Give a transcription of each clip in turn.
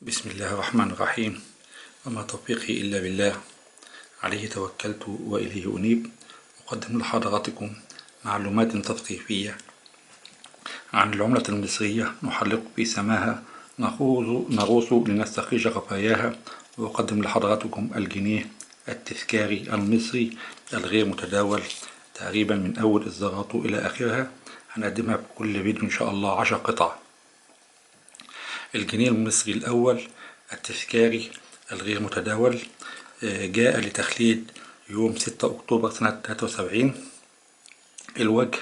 بسم الله الرحمن الرحيم. وما توفيقي إلا بالله، عليه توكلت وإليه أنيب. أقدم لحضراتكم معلومات تثقيفية عن العملة المصرية، نحلق في سماها، نغوص لنستخرج خفاياها. وأقدم لحضراتكم الجنيه التذكاري المصري الغير متداول تقريبا من أول إصداراته إلى آخرها. هنقدمها في كل فيديو إن شاء الله 10 قطع. الجنيه المصري الأول التذكاري الغير متداول جاء لتخليد يوم 6 أكتوبر سنة 73. الوجه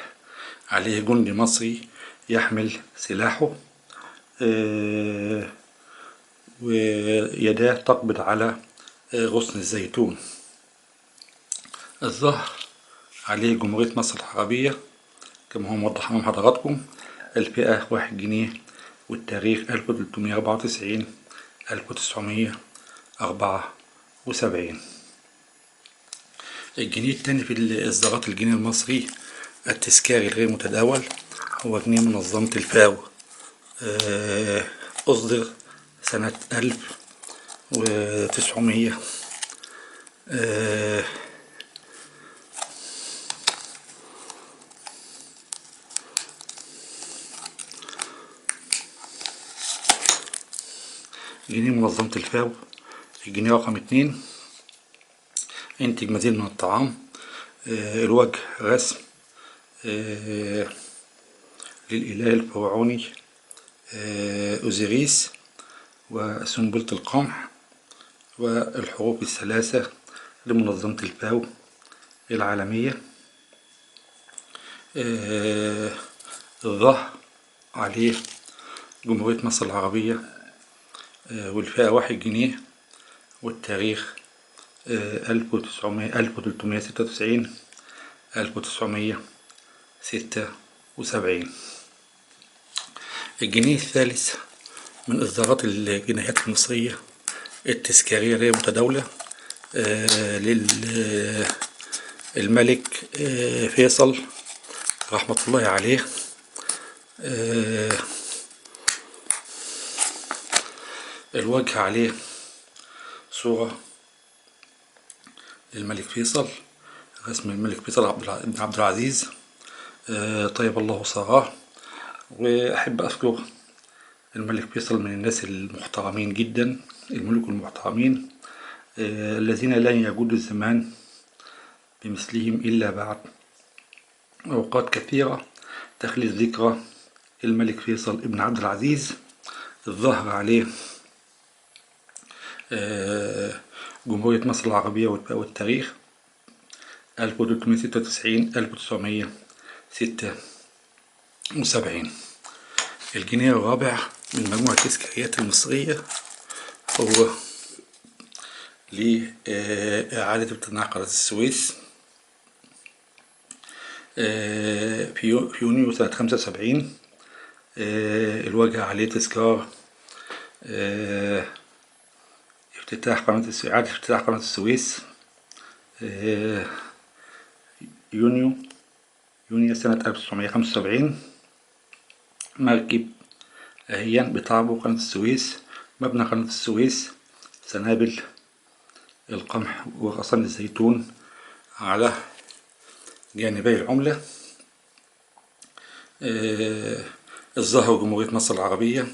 عليه جندي مصري يحمل سلاحه، ويداه تقبض على غصن الزيتون. الظهر عليه جمهورية مصر العربية كما هو موضح أمام حضراتكم. الفئة 1 جنيه، والتاريخ 1394 1974. الجنيه التاني في إصدارات الجنيه المصري التذكاري الغير متداول هو جنيه منظمة الفاو. أصدر سنة 1900 جنيه منظمة الفاو. الجنيه رقم 2 ينتج مزيد من الطعام. الوجه رسم للإله الفرعوني أوزيريس وسنبلة القمح والحروف الثلاثة لمنظمة الفاو العالمية. الظهر عليه جمهورية مصر العربية، والفئة 1 جنيه، والتاريخ 1396 1976. الجنيه الثالث من إصدارات الجنيهات المصرية التذكارية غير متداولة للملك فيصل رحمة الله عليه. الوجه عليه صورة للملك فيصل، رسم الملك فيصل بن عبد العزيز طيب الله ثراه. وأحب أذكر الملك فيصل من الناس المحترمين جدا، الملوك المحترمين الذين لن يجود الزمان بمثلهم إلا بعد أوقات كثيرة تخلد ذكرى الملك فيصل ابن عبد العزيز. الظهر عليه جمهورية مصر العربية والتاريخ 1396 1976. الجنيه الرابع من مجموعة التذكاريات المصرية هو لإعادة افتتاح قناة السويس في يونيو سنة 75. الوجه عليه تذكار إعادة افتتاح قناة السويس يونيو سنة 1975. مركب أهيا بتعبر قناة السويس، مبنى قناة السويس، سنابل القمح وغصن الزيتون على جانبي العملة. الظهر جمهورية مصر العربية،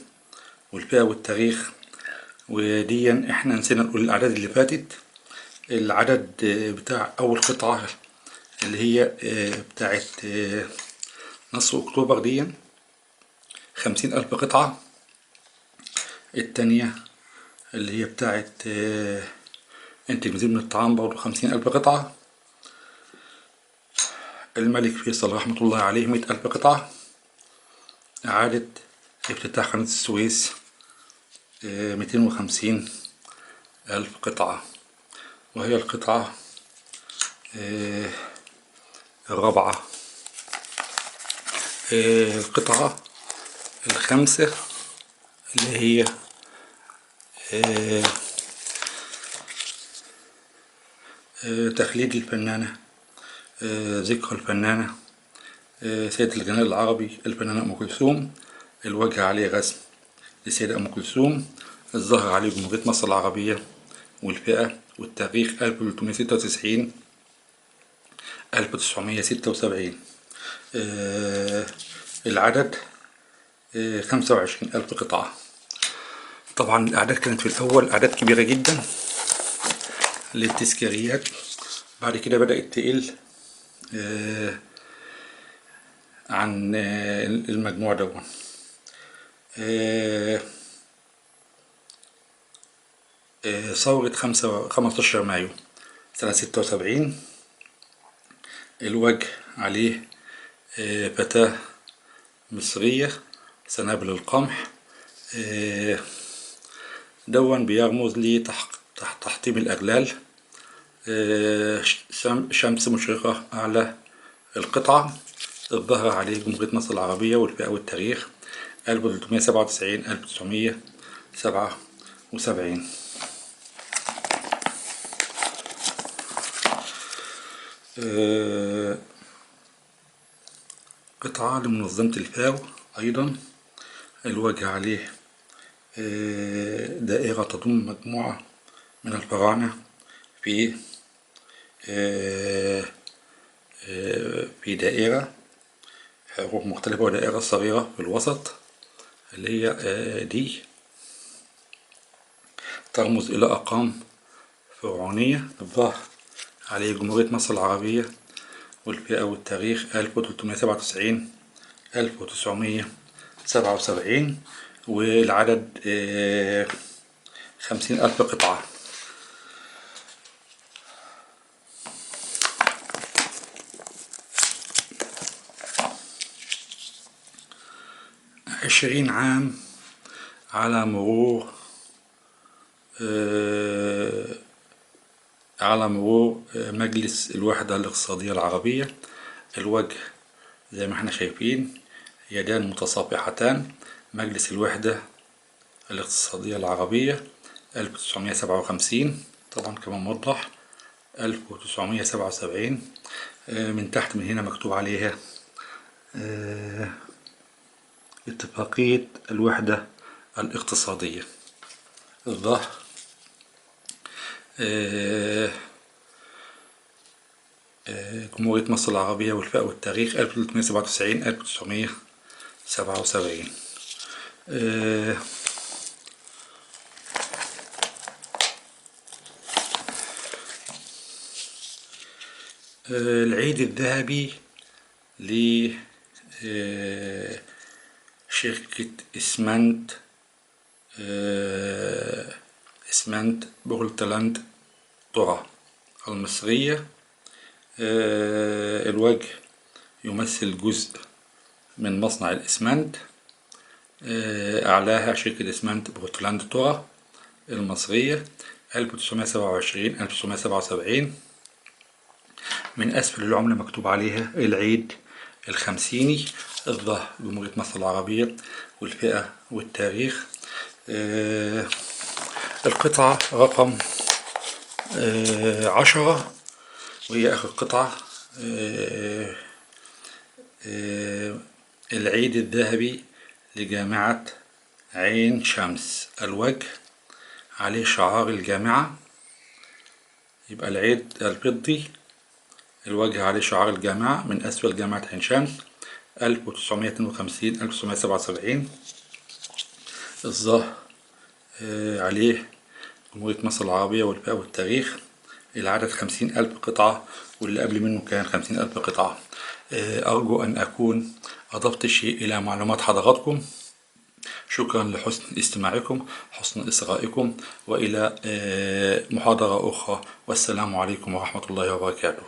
والفئة والتاريخ. وديا احنا نسينا نقول الأعداد اللي فاتت. العدد بتاع أول قطعة اللي هي بتاعت نصر أكتوبر دي 50,000 قطعة. التانية اللي هي بتاعت انتج مزيد من الطعام برضه 50,000 قطعة. الملك فيصل رحمة الله عليه 100,000 قطعة. إعادة افتتاح قناة السويس 250,000 قطعة. وهي القطعة الرابعة. القطعة الخامسة اللي هي تخليد الفنانة، ذكرى الفنانة سيدة الغناء العربي الفنانة أم كلثوم. الوجه عليه رسم للسيدة أم كلثوم. الظاهر عليه جمهورية مصر العربية والفئة والتاريخ 1396 1976. العدد 25,000 قطعة. طبعا الأعداد كانت في الأول أعداد كبيرة جدا للتذكاريات، بعد كده بدأت تقل عن المجموع ده. ثورة 15 مايو سنة 76 الوجه عليه فتاة مصرية سنابل القمح، دون بيرمز لتحطيم الأغلال. شمس مشرقة أعلى القطعة. الظهر عليه جمهورية مصر العربية والفئة والتاريخ 1397 1977. قطعة لمنظمة الفاو أيضا. الوجه عليه دائرة تضم مجموعة من الفراعنة في دائرة حروف مختلفة ودائرة صغيرة في الوسط اللي هي دي ترمز إلى أرقام فرعونية. الظهر عليه جمهورية مصر العربية والفئة والتاريخ 1397 1977 والعدد 50,000 قطعة. عشرين عام على مرور مجلس الوحدة الاقتصادية العربية. الوجه زي ما احنا شايفين يدان متصافحتان. مجلس الوحدة الاقتصادية العربية 1957، طبعا كما موضح 1977. من تحت من هنا مكتوب عليها اتفاقية الوحدة الاقتصادية. الظهر جمهورية مصر العربية والفئة والتاريخ 1397 1977. العيد الذهبي لشركة اسمنت بورتلاند ترى المصرية. الوجه يمثل جزء من مصنع الإسمنت، أعلاها شركة اسمنت بورتلاند ترى المصرية 1927 1977. من أسفل العملة مكتوب عليها العيد الخمسيني. الظهر جمهورية مصر العربية والفئة والتاريخ. القطعة رقم 10 وهي آخر قطعة. العيد الذهبي لجامعة عين شمس. الوجه عليه شعار الجامعة، يبقى العيد الفضي الوجه عليه شعار الجامعة من أسفل جامعة عين شمس 1952 1977. الظهر عليه جمهورية مصر العربية والفئة والتاريخ. العدد 50,000 قطعة واللي قبل منه كان 50,000 قطعة. أرجو أن أكون أضفت شيء إلى معلومات حضراتكم. شكرا لحسن استماعكم، حسن إصغائكم، وإلى محاضرة أخرى، والسلام عليكم ورحمة الله وبركاته.